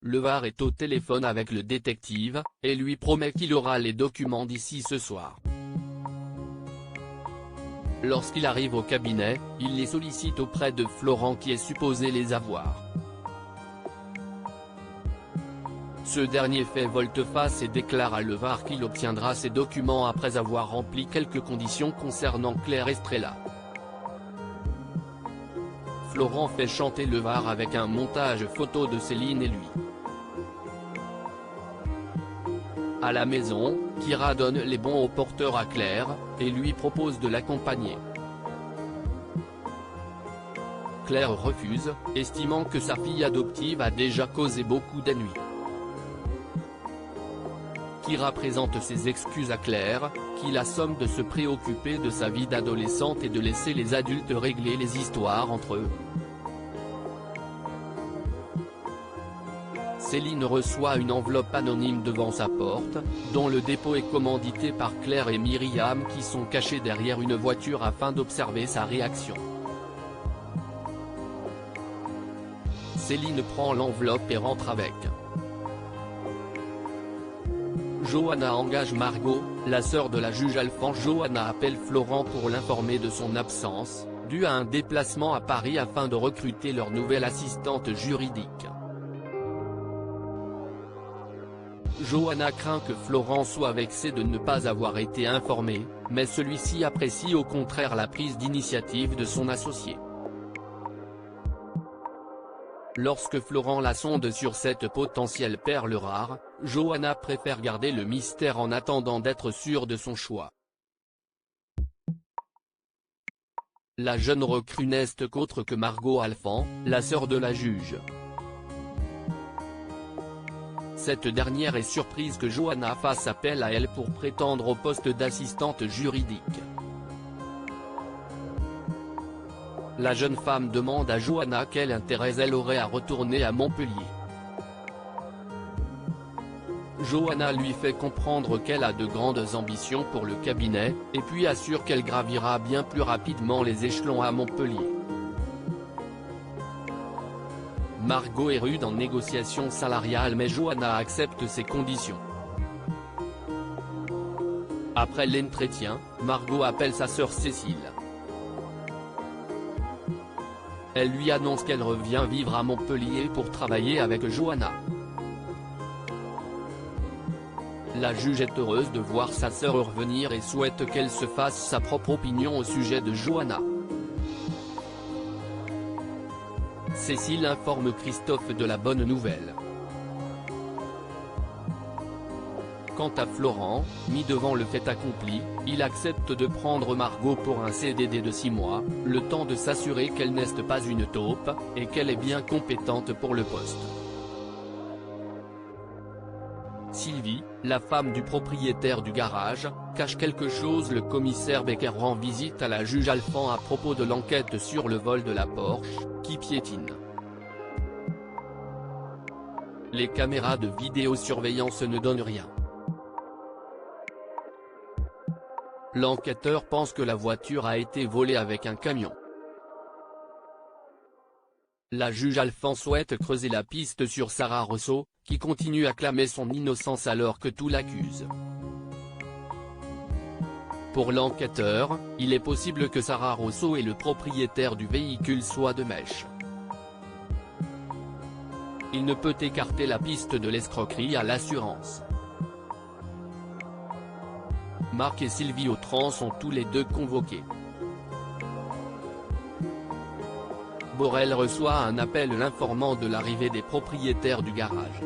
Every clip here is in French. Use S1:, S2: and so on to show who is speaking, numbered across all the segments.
S1: Le Var est au téléphone avec le détective, et lui promet qu'il aura les documents d'ici ce soir. Lorsqu'il arrive au cabinet, il les sollicite auprès de Florent qui est supposé les avoir. Ce dernier fait volte-face et déclare à Le Var qu'il obtiendra ces documents après avoir rempli quelques conditions concernant Claire Estrella. Florent fait chanter Le Var avec un montage photo de Céline et lui. À la maison, Kira donne les bons au porteur à Claire, et lui propose de l'accompagner. Claire refuse, estimant que sa fille adoptive a déjà causé beaucoup d'ennuis. Kira présente ses excuses à Claire, qui la somme de se préoccuper de sa vie d'adolescente et de laisser les adultes régler les histoires entre eux. Céline reçoit une enveloppe anonyme devant sa porte, dont le dépôt est commandité par Claire et Myriam qui sont cachés derrière une voiture afin d'observer sa réaction. Céline prend l'enveloppe et rentre avec. Johanna engage Margot, la sœur de la juge Alphand. Johanna appelle Florent pour l'informer de son absence, due à un déplacement à Paris afin de recruter leur nouvelle assistante juridique. Johanna craint que Florent soit vexé de ne pas avoir été informé, mais celui-ci apprécie au contraire la prise d'initiative de son associé. Lorsque Florent la sonde sur cette potentielle perle rare, Johanna préfère garder le mystère en attendant d'être sûre de son choix. La jeune recrue n'est qu'autre que Margot Alphand, la sœur de la juge. Cette dernière est surprise que Johanna fasse appel à elle pour prétendre au poste d'assistante juridique. La jeune femme demande à Johanna quel intérêt elle aurait à retourner à Montpellier. Johanna lui fait comprendre qu'elle a de grandes ambitions pour le cabinet, et puis assure qu'elle gravira bien plus rapidement les échelons à Montpellier. Margot est rude en négociation salariale mais Johanna accepte ses conditions. Après l'entretien, Margot appelle sa sœur Cécile. Elle lui annonce qu'elle revient vivre à Montpellier pour travailler avec Johanna. La juge est heureuse de voir sa sœur revenir et souhaite qu'elle se fasse sa propre opinion au sujet de Johanna. Cécile informe Christophe de la bonne nouvelle. Quant à Florent, mis devant le fait accompli, il accepte de prendre Margot pour un CDD de 6 mois, le temps de s'assurer qu'elle n'est pas une taupe, et qu'elle est bien compétente pour le poste. Sylvie, la femme du propriétaire du garage, cache quelque chose. Le commissaire Becker rend visite à la juge Alphand à propos de l'enquête sur le vol de la Porsche, qui piétine. Les caméras de vidéosurveillance ne donnent rien. L'enquêteur pense que la voiture a été volée avec un camion. La juge Alphand souhaite creuser la piste sur Sarah Rousseau, qui continue à clamer son innocence alors que tout l'accuse. Pour l'enquêteur, il est possible que Sarah Rousseau et le propriétaire du véhicule soient de mèche. Il ne peut écarter la piste de l'escroquerie à l'assurance. Marc et Sylvie Autran sont tous les deux convoqués. Borel reçoit un appel l'informant de l'arrivée des propriétaires du garage.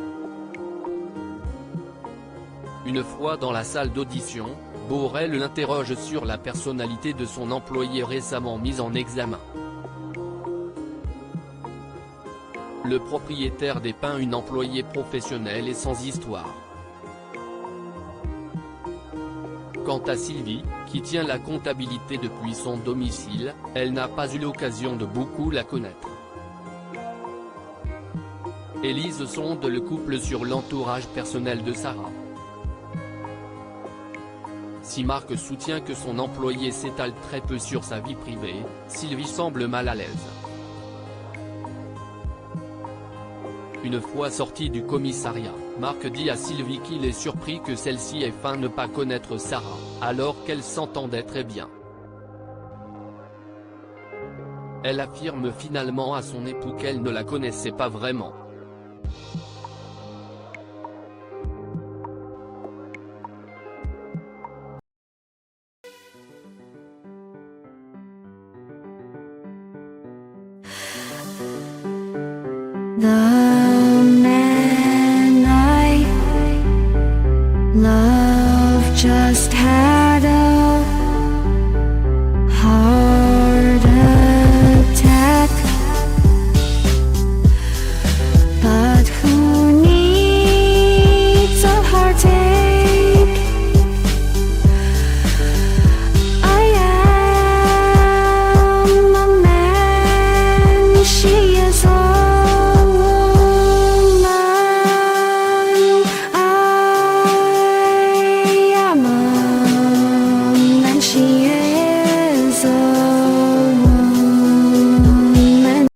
S1: Une fois dans la salle d'audition, Borel l'interroge sur la personnalité de son employé récemment mis en examen. Le propriétaire dépeint une employée professionnelle et sans histoire. Quant à Sylvie, qui tient la comptabilité depuis son domicile, elle n'a pas eu l'occasion de beaucoup la connaître. Élise sonde le couple sur l'entourage personnel de Sarah. Si Marc soutient que son employé s'étale très peu sur sa vie privée, Sylvie semble mal à l'aise. Une fois sorti du commissariat, Marc dit à Sylvie qu'il est surpris que celle-ci ait feint ne pas connaître Sarah, alors qu'elle s'entendait très bien. Elle affirme finalement à son époux qu'elle ne la connaissait pas vraiment.
S2: 나